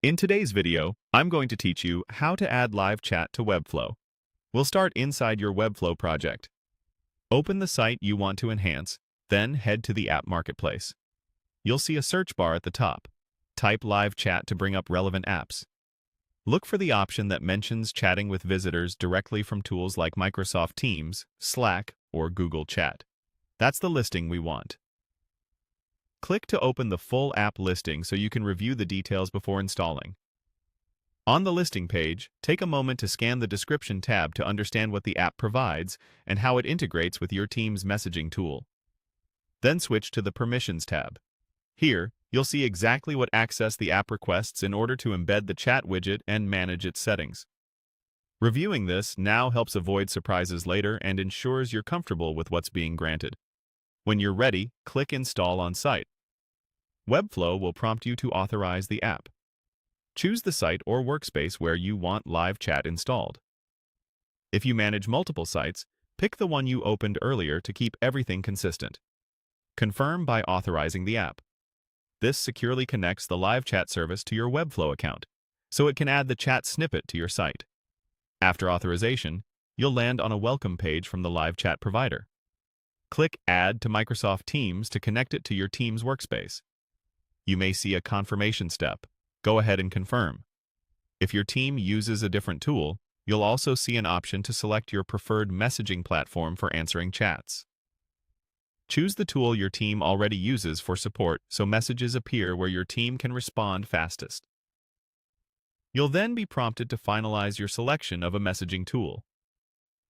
In today's video, I'm going to teach you how to add live chat to Webflow. We'll start inside your Webflow project. Open the site you want to enhance, then head to the app marketplace. You'll see a search bar at the top. Type live chat to bring up relevant apps. Look for the option that mentions chatting with visitors directly from tools like Microsoft Teams, Slack, or Google Chat. That's the listing we want. Click to open the full app listing so you can review the details before installing. On the listing page, take a moment to scan the description tab to understand what the app provides and how it integrates with your team's messaging tool. Then switch to the Permissions tab. Here, you'll see exactly what access the app requests in order to embed the chat widget and manage its settings. Reviewing this now helps avoid surprises later and ensures you're comfortable with what's being granted. When you're ready, click Install on site. Webflow will prompt you to authorize the app. Choose the site or workspace where you want live chat installed. If you manage multiple sites, pick the one you opened earlier to keep everything consistent. Confirm by authorizing the app. This securely connects the live chat service to your Webflow account, so it can add the chat snippet to your site. After authorization, you'll land on a welcome page from the live chat provider. Click Add to Microsoft Teams to connect it to your team's workspace. You may see a confirmation step. Go ahead and confirm. If your team uses a different tool, you'll also see an option to select your preferred messaging platform for answering chats. Choose the tool your team already uses for support so messages appear where your team can respond fastest. You'll then be prompted to finalize your selection of a messaging tool.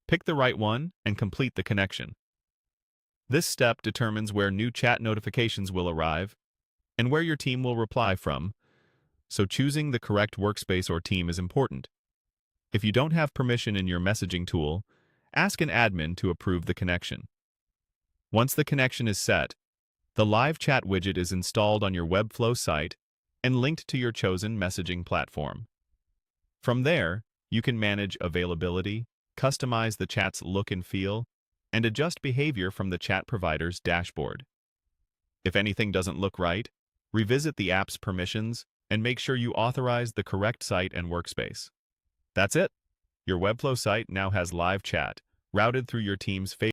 Pick the right one and complete the connection. This step determines where new chat notifications will arrive and where your team will reply from, so choosing the correct workspace or team is important. If you don't have permission in your messaging tool, ask an admin to approve the connection. Once the connection is set, the live chat widget is installed on your Webflow site and linked to your chosen messaging platform. From there, you can manage availability, customize the chat's look and feel, and adjust behavior from the chat provider's dashboard. If anything doesn't look right, revisit the app's permissions and make sure you authorize the correct site and workspace. That's it. Your Webflow site now has live chat, routed through your team's favorite